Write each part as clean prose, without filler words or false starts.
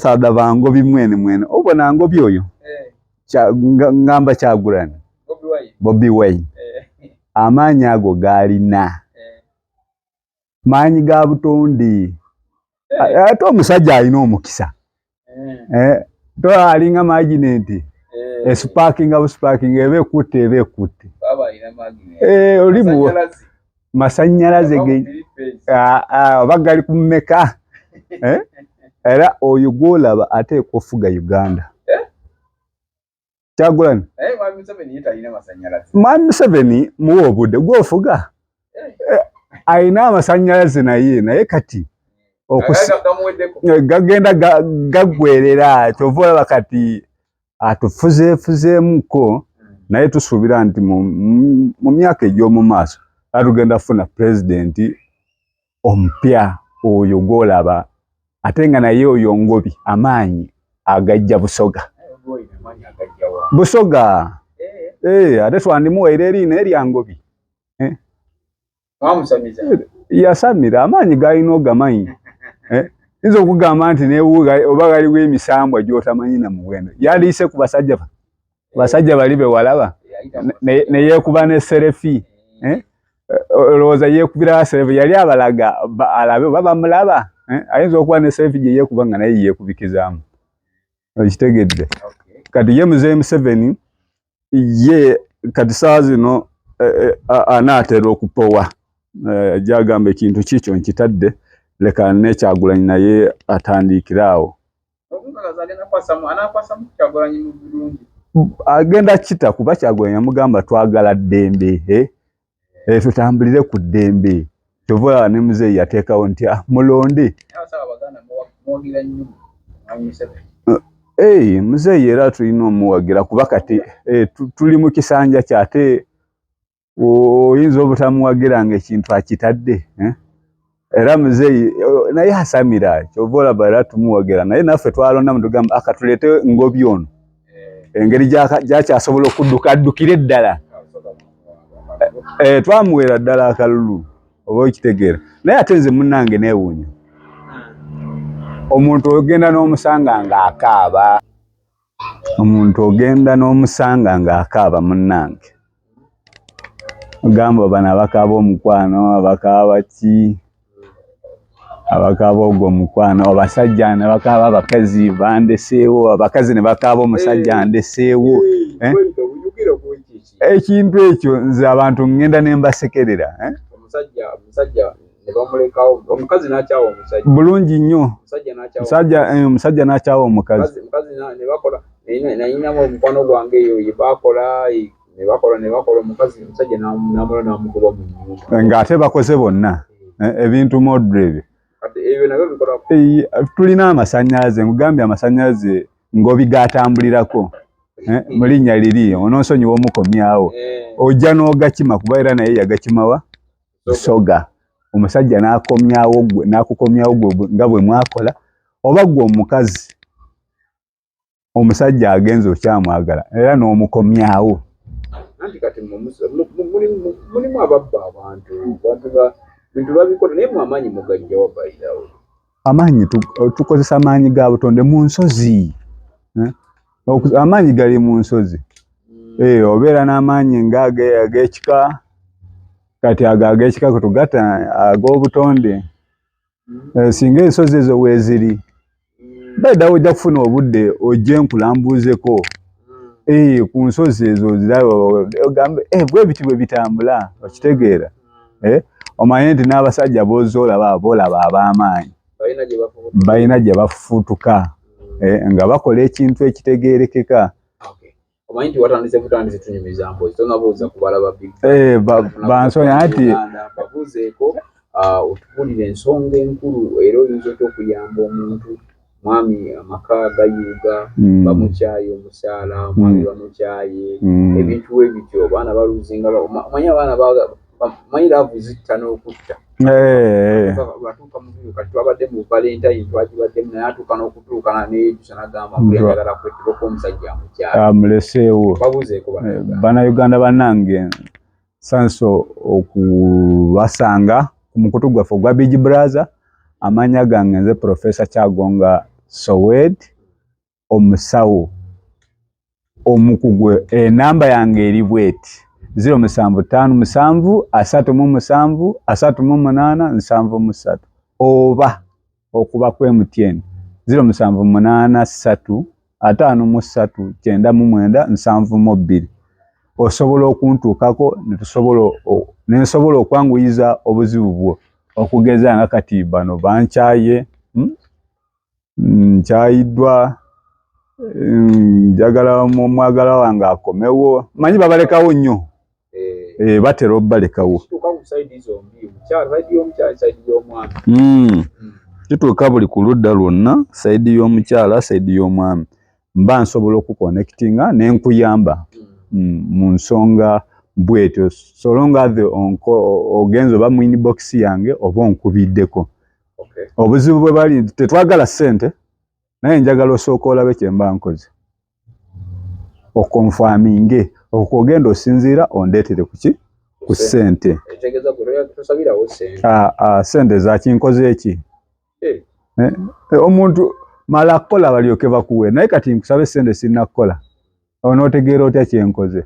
abasada bangobi mwene obona Ngoobi oyo ngamba Kyagulanyi Bobi Wine amanyi ago galina manyi ga butonde ate omusajja alina omukisa to alinga magnet sparking ebe kutte baba ina magnet olimu masanyalaze ge bagali kumeka era oyo gwolaba ate kofuga Uganda Kyagulanyi Mwami Museveni yita masanyalaze Mwami Museveni muwo obudde gwofuga aina amasanyalaze naye kati gagenda gagwerera tovola bakati atufuzeemuko naye tusuubira nti mu myaka egy'omu maaso atugenda funa president ompya oyo gwolaba ate nga naye oyo Ngoobi amanyi agajja busoga ate twandimuwaire erina erya Ngoobi yasamira amanyi galina ogamanyi nzo okugamba nti newuga oba galiwo emisambwa gy'otamanyi na muwendo yaliise ku basajja bali be walaba neyekuba ne serefi olowooza yeekubira serefi yali abalaga alabe oba bamulaba ayinza okuba ne serefi gye yeekuba nga naye yeekubikizaamu okitegedde kati ye Mzee Museveni ye kati saa zino anaatera okupowa jagamba ekintu kikyo nkitadde leka ne Kyagulanyi naye atandikiraawo agenda kita kuba Kyagulanyi amugamba twagala ddembe tutambulire ku ddembe tovola ne Mzee yateekawo nti mulonde Mzee era tulina omuwagira kuba kati tuli mu kisanja kyate oyinza obutamuwagira nga ekintu akitadde era Mzee naye asamira kyovola bara tumuwagira naye naffe twalonda mutugamba akatulete Ngoobi ono engeri gyakyasobola okuddukira eddala twamuweera ddala akalulu oba okitegeera naye ate nze munnange neewuunya omuntu ogenda n'omusanga ng'akaaba munnange ogamba bano abakaaba omukwano abakaaba ki abakaaba ogwo omukwano abasajja ne bakaaba abakazi bandeseewo abakazi ne bakaaba omusajja ndeseewo ekintu ekyo nze abantu ngenda ne mbasekerera omusajja ne bamulekawo omukazi n'akyawa omusajja bulungi nnyo omusajja n'akyawa omukazi ne bakola nayinamu omukwano gwange eyo bakola omukazi omusajja n'amula n'amugoba mu nnyumba ng'ate bakoze bonna ebintu modre ebyo nabyo bikola tulina amasanyalaze ngugambye amasanyalaze Ngoobi gatambulirako mu linnya liri ononsonyiwa omukomyawo ojja n'ogakima kuba era naye yagakimawa busoga omusajja n'akukomyawo gwe nga bwe mwakola oba gwe omukazi omusajja agenze okyamwagala era n'omukomyawo anti kati mulimu ababba abantu bintu babikola naye mu Amanyi mugajja wabayirawo Amanyi tukozesa amaanyi ga butonde mu nsozi amaanyi gali mu nsozi obeera n'amaanyi ng'ag'ekika kati ag'ekika kutugata ag'obutonde singa ensozi ezo weeziri baida ojja kufuna obudde ojje nkulambuuzeko ku nsozi ezo ziraba ogambe bwe biti bwe bitambula okitegeera omanye nti n'abasajja boolaba ab'amaanyi balina gye bafuutuka nga bakola ekintu ekitegeerekeka omanyi nti watandise tunyumiza mpozi tonabuuza kubalaba bansonya nti babuuzeeko otubulira ensonga enkulu era oyinza otya okuyamba omuntu mwami amaka gayiga bamukyaye omusaala mwami bamukyaye ebintu ebityo baana baluzinga omanyi abaana manyi laavu zitta n'okutta batuuka mu biro kati twabadde mu Valentine twagibaddemu naye atuuka n'okutuukana neyejusa n'agamba kuyagala kwetuloko omusajja amukyala amuleseewo babuuzeeko Bannayuganda bannange sanso okubasanga ku mukutu gwaffe ogwa Big Brother amanya gange nze Professor Kyagonga Sowed omusawo omukugwe enamba yange eri bweti 0757373873 oba okuba ku MTN 0783539972 osobola okuntuukako nensobola okwanguyiza obuzibu bwo okugeza nga kati bano bankyaye nkyayidwa njagala mwagala wange akomewo manyi babalekawo nnyo batera obalekawo kituuka buli ku ludda lwonna sayidi y'omukyala sayidi y'omwami mba nsobola okuconnectinga nenkuyamba mu nsonga bwetyo solonga ogenza oba mu inbox yange oba onkubiddeko obuzibu bwe bali tetwagala ssente naye njagala osooka olabe kye mba nkoze okonfaminge okugenda osinziira ondeetere ku ssente ssente zakinkoze eki omuntu mala kukola balyoke bakuwe naye kati nkusabe ssente sinnakukola onootegeera otya kyenkoze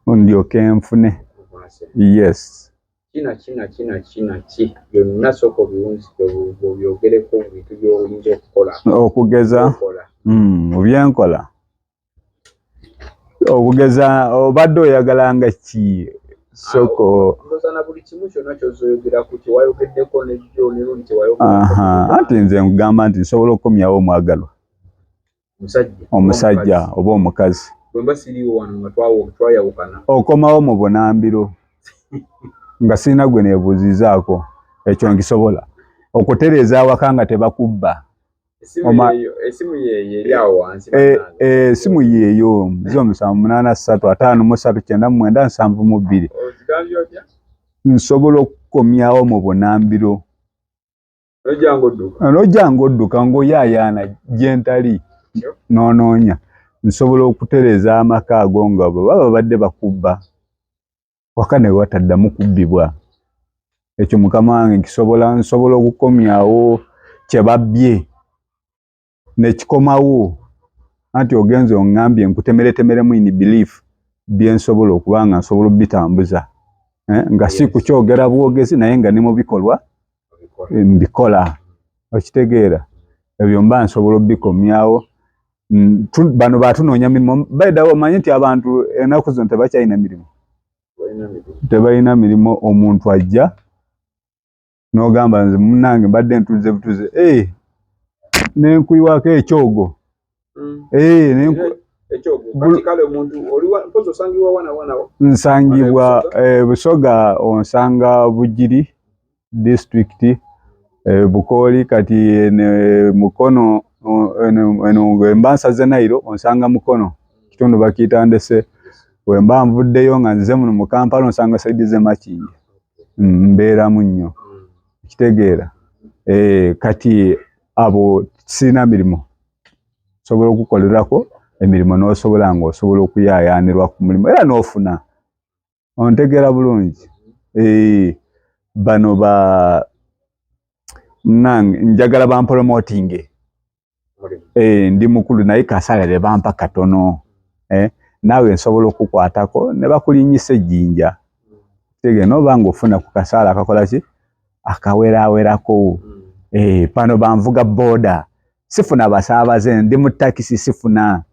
ndyoke nfune yes byonna soko byogereko bintu byoyinza okukola okugeza mu byenkola okugeza obadde oyagalanga ki soko ndozana buli kimu kyonna kyozoyogera ku kyewayogeddeko nejjo nerundi kyewayogeddeko anti nze nkugamba nti nsobola okukomyawo omwagalwa omusajja oba omukazi bwemba siriwo wano nga twayawukana okomawo mu bunambiro nga sirina gwe neebuuzizaako ekyo nkisobola okutereeza awaka nga tebakubba esimu yeeyo eri awo wansi esimu yeeyo 0783539972 nsobola okukomyawo mu bunambiro nojjanga odduka ng'oyaayaana gyentali noonoonya nsobola okutereeza amaka ago nga baba babadde bakubba waka ne wataddamu kubbibwa ekyo mukama wange nsobola okukomyawo kye babbye nekikomawo anti ogenze oŋŋambye nkutemeretemeremu in belief byensobola okuba nga nsobola obitambuza nga si kukyogera bwogezi naye nga ne mu bikolwa mbikola okitegeera ebyo mba nsobola obikomyawo bano batunoonya mirimu baidawo omanyi nti abantu ennaku zino tebakyalina mirimu tebalina mirimu omuntu ajja n'ogamba nze munnange mbadde ntuze butuze nenkuyiwako ekyogo nsangibwa Busoga onsanga Bugiri district Bukooli kati Mukono wemba nsaze Nairo onsanga Mukono kitundu bakiyita Ndese wemba nvuddeyo nga nze muno mu Kampala onsanga saidi ze Makingi mbeeramu nnyo kitegeera kati abo sina mirimu sobola okukolerako emirimu n'osobola nga osobola okuyaayaanirwa ku mulimu era n'ofuna ontegeera bulungi bano nange njagala bampromotinge ndi mukulu naye kasalire bampa katono naawe nsobola okukwatako ne bakulinyisa ejjinja tege noba ng'ofuna ku kasaala akakola ki akawerawerako pano banvuga boda sifuna basaabaze ndi mu takisi sifuna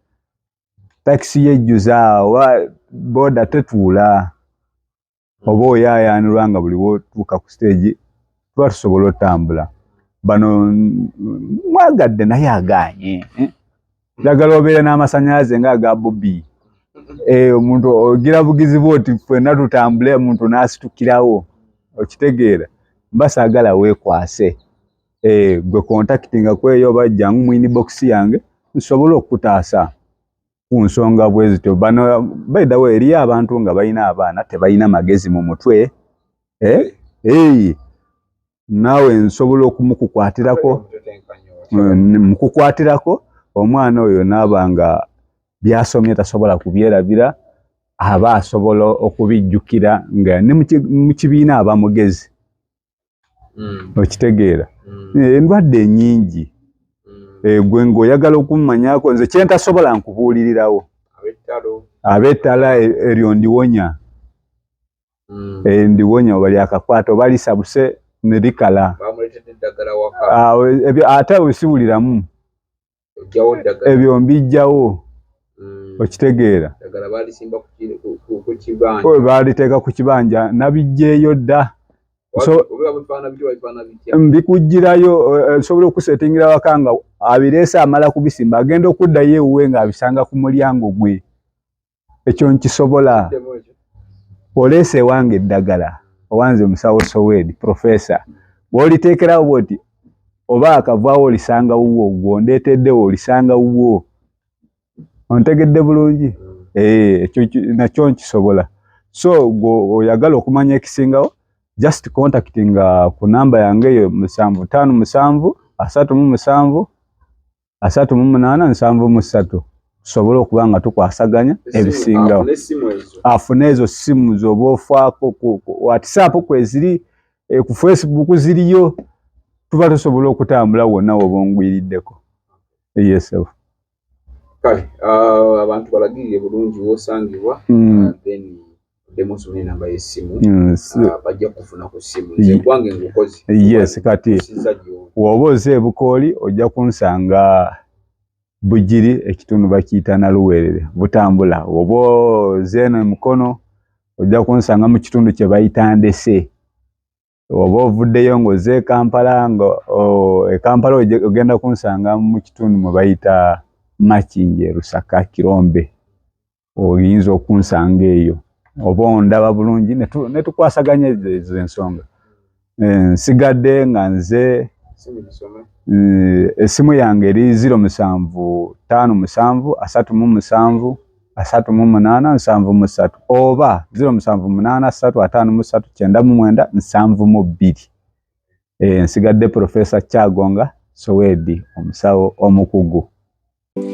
takisi yejjuza wa boda tetuula oba oyaayaanirwa nga buli wotuuka ku stage tuba tusobola otambula bano mwagadde naye agaanye njagala obeere n'amasannyalaze ng'aga Bobi omuntu ogira bugizi bwoti ffenna tutambule omuntu n'asitukirawo okitegeera mbasaagala weekwase gwe contactinga kweyo bajjangu mu inbox yange nsobola okutaasa ku nsonga bwe zityo bano baidawo eriyo abantu nga balina abaana tebalina magezi mu mutwe naawe nsobola okumukukwatirako omwana oyo naaba nga byasomye tasobola kubyerabira aba asobola okubijjukira nga ne mu kibiina aba mugezi okitegeera endwadde ennyingi gwe ng'oyagala okummanyako nze kyentasobola nkubuulirirawo ab'ettala eryo ndiwonya ndiwonya oba lyakakwata oba lisabuse ne likala ate wesiwuliramu ebyo mbijjawo okitegeera baliteeka ku kibanja nabijjeeyo dda mbikugirayo nsobola okusetingira waka nga abireese amala kubisimba agenda okuddayo ewuwe ng'abisanga ku mulyango gwe ekyo nkisobola oleese ewange eddagala owanze musawo Sowedi profesa bw'oliteekerawo bw'oti oba akavaawo olisanga wuwo gw'ondeeteddewo olisanga wuwo ontegedde bulungi ekyo nakyo nkisobola so oyagala okumanya ekisingawo just contacting ku namba yange eyo 7557373873 tusobole okuba nga tukwasaganya ebisingawo afune ezo simu zoba ofaako ku WhatsApp kweziri ku Facebook ziriyo tuba tusobola okutambula wonna woba ongwiriddeko yesefu kale abantu balagirire bulungi wosangibwa then demonstrate namba y'essimu bajja kufuna ku ssimu nze gwange ngukozi yes kati woba oze Bukooli ojja kunsanga Bujiri ekitundu bakiyita Naluweerere butambula woba oze Mukono ojja kunsanga mu kitundu kye bayita Ndese woba ovuddeyo ng'oze Kampala Kampala ogenda kunsanga mu kitundu mwe bayita Makinje Lusaka Kirombe oyinza okunsanga eyo oba ondaba bulungi ne tukwasaganya ezo ensonga nsigadde nga nze essimu yange eri 0757373873 oba 0783539992 nsigadde Profesa Kyagonga Sowedi omusawo omukugu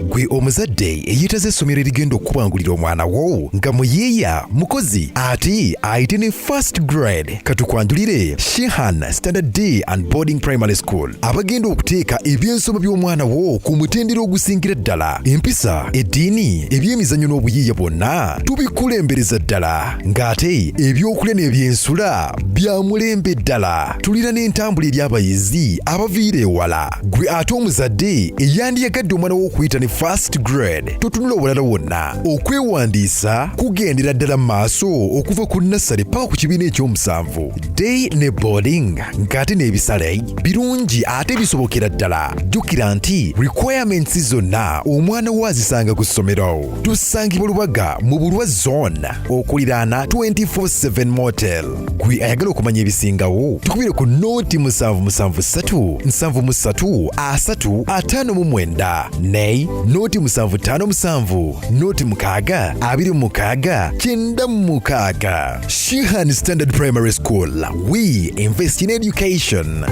gwe omuzadde eyitaze essomero erigenda okubangulira omwana wo nga muyeeya mukozi ate ayite ne first grade katukwanjulire Shehan Standard Day and Boarding Primary School abagenda okuteeka ebyensoma by'omwana wo ku mutendera ogusingira ddala empisa eddiini ebyemizannyo n'obuyiiya bwonna tubikulembereza ddala ng'ate ebyokulya n'ebyensula bya mulembe ddala tulira n'entambula eri abayizi abaviira ewala gwe ate omuzadde eyandiyagadde omwana wo okuyita ne first grade totunula obulala wonna okwewandiisa kugendera ddala maaso okuva ku nursery paka ku kibiina ekyomusanvu day ne boarding ng'ate n'ebisale birungi ate bisobokera ddala jjukira nti requirements zonna omwana wo azisanga ku ssomero tusangibwa Lubaga mu Bulwa zone okuliraana 24/7 motel gwe ayagala okumanya ebisingawo tukubire ku noti 7773 ne noti 757 noti 626 Shehan Standard Primary School. We invest in education.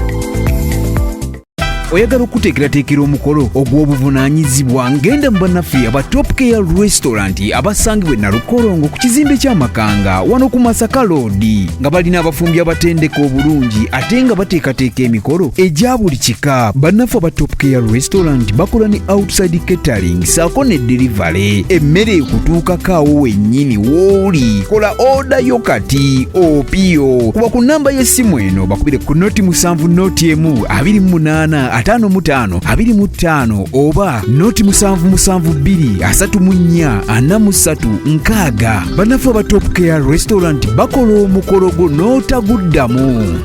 oyagala okuteekerateekera omukolo ogw'obuvunaanyizibwa ngenda mu bannaffe aba talkr restaurant abasangibwa e Nalukolongo ku kizimbe ky'Amakanga wano ku Masaka Road nga balina abafumbi abatendeka obulungi ate nga bateekateeka emikolo egya buli kika. Bannaffe aba talkr restaurant bakola ne outside catering saako ne delivery emmere ekutuukako awo wennyini w'oli. Kola order yo kati opiyo kuba ku namba y'essimu eno bakubire ku noti 7 noti 1 25 25 oba noti 772443 bannaffe aba talkr restaurant bakola omukolo gwo n'otaguddamu.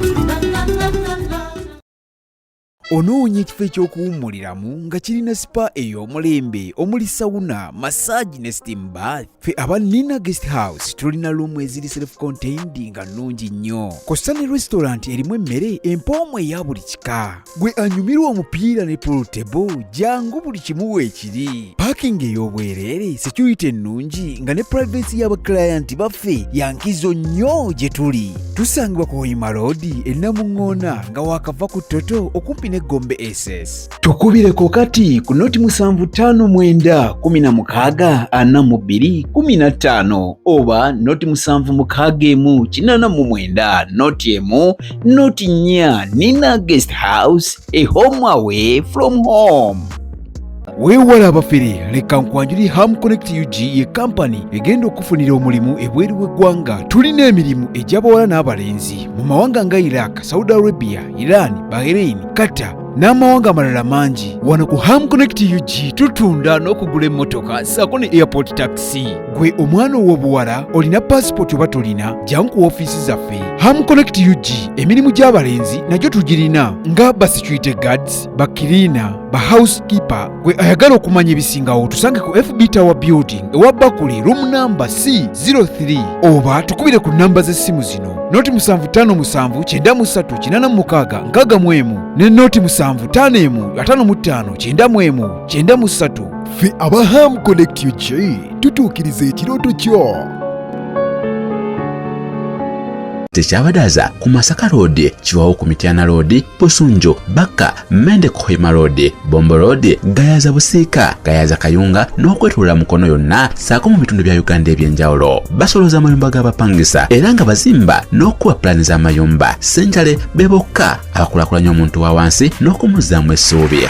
Onoonya ekifo ekyokuwummuliramu nga kirina spa ey'omulembe omuli sauna massage ne steam bath. Ffe aba Nina Guest House tulina luumu eziri self-contained nga nnungi nnyo. Kosta ne restaurant erimu emmere empoomu eya buli kika. Gwe anyumirwa omupiira ne pool table jangu buli kimu weekiri. Parking ey'obwereere security ennungi nga ne privacy y'abaclient baffe yankizo nnyo gye tuli. Tusangibwa ku Hoima Road e Namuŋŋoona nga waakava ku Toto okumpi ne Gombe SS. Tukubireko kati ku noti 75464215 oba noti 761489 noti 1 noti 4 Nina Guest House, a home away from home. weewala abafere leka nkwanjuli Ham Connect UG ye kampani egenda okufunira omulimu ebweru w'eggwanga. Tulina emirimu egy'abawala n'abalenzi mu mawanga nga Iraq, Saudi Arabia, Iran, Bahrain, Qatar n'amawanga amalala mangi. Wano ku Ham Connect UG tutunda n'okugula emmotoka ssaako ne airport taxi. Gwe omwana ow'obuwala olina passport oba tolina, jjangu ku ofiisi zaffe. Ham Connect UG emirimu gy'abalenzi nagyo tugirina nga ba security guards, ba cleaner, ba housekeeper. Gwe ayagala okumanya ebisingawo tusange ku FB Tower Building ewa Bakuli room number C03 oba tukubire ku namba z'essimu zino noti 75938386 ne noti 7551559193. Ffe aba Ham Connect UG tutuukiriza ekirooto kyo. Tekyabadaza ku Masaka Road, Chiwawu ku Mityana Road, Busunju, Baka, Mende Kohima Road, Bombo Road, Gayaza Busiika, Gayaza Kayunga n'okwetulula Mukono yonna saako mu bitundu bya Uganda eby'enjawulo. Basoloza amayumba g'abapangisa era nga bazimba n'okuwa pulaani z'amayumba. Ssenjale be bokka abakulaakulanya omuntu wa wansi n'okumuzzaamu essuubi.